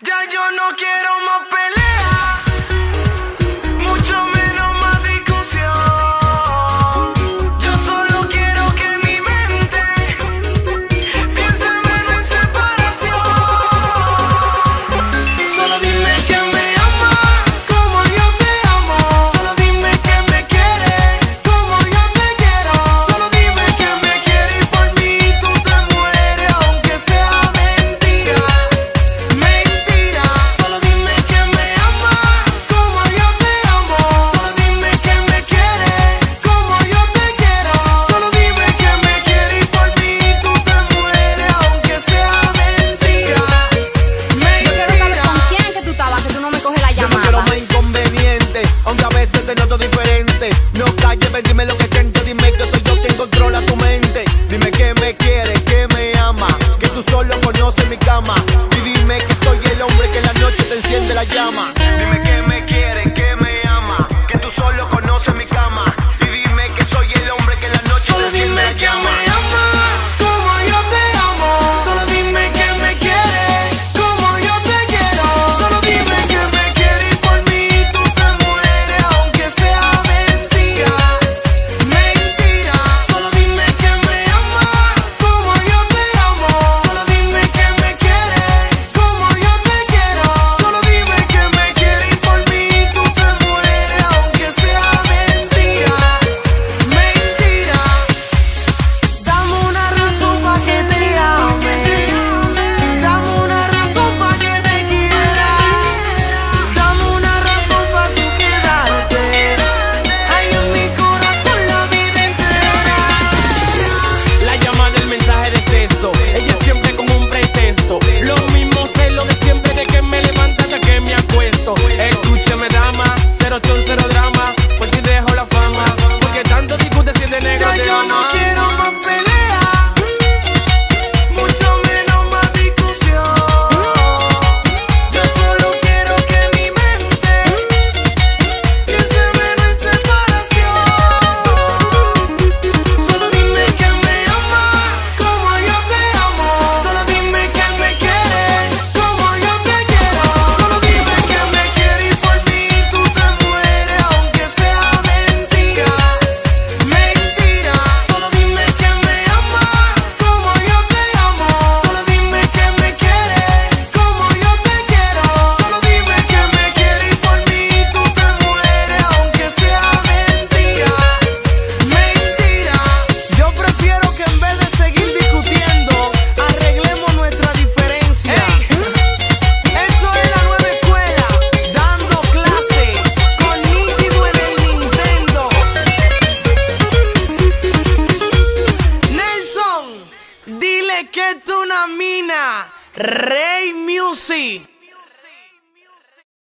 Ya yo no quiero más pelea, mucho menos más discusión. Yo solo quiero que mi mente piense menos en separación. Solo dime que me amas como yo te amo. Solo dime que me quieres como yo te quiero. Solo dime que me quieres y por mí tú te mueres, aunque sea mentira. Solo dime que me amas como yo te amo. Solo dime que me quieres como yo te quiero. Solo dime que me quieres y por mí tú te mueres, aunque sea mentira. Yo quiero saber con quién que tú estabas, que tú no me coges la Yo no llamada. quiero más inconveniente, aunque a veces te noto diferente. No calles, ven, dime lo que siento, dime que soy yo quien controla tu mente. Dime que me quieres, que me amas, que tú solo conoces mi cama. Y dime que soy el hombre que en la noche te enciende la llama. Dime que me quieres, que me amas, que tú solo conoces mi cama. Y dime que soy el hombre que en la noche Solo te enciende dime la que llama. me amas como yo te amo. Solo dime que me quieres como yo te quiero. Solo dime que me quieres y por mí tú te mueres, aunque sea mentira. Solo dime que me amas como yo te amo. Solo dime que me quieres como yo te quiero. Solo dime que me quieres y por mí tú te mueres, aunque sea mentira. Dame una razón pa' que te ame. Dame una razón pa' que te quiera. Dame una razón pa' tú quedarte. Hay en mi corazón la vida entera. La llamada, el mensaje de texto, ella es siempre como un pretexto. Lo mismo celo de siempre, de que me levanto hasta que me acuesto. Escúchame, dama, 080 drama, por ti dejo la fama. Porque tanto discute si de negro Ya te yo no ama. quiero más pelea, mucho menos más discusión. Yo solo quiero que mi mente piense menos en separación. Solo dime que me amas como yo te amo. Solo dime que me quieres como yo te quiero. Solo dime que me quieres y por mí tú te mueres, aunque sea mentira. Solo dime que me amas como yo te amo. Solo dime que me quieres como yo te quiero. Solo dime que me quieres y por mí tú te mueres, aunque sea mentira. Yo prefiero que en vez de seguir discutiendo, arreglemos nuestra diferencia. Esto es la nueva escuela, dando clase con nítido en el Nintendo. Nelson, dile que es una mina. Rey Music.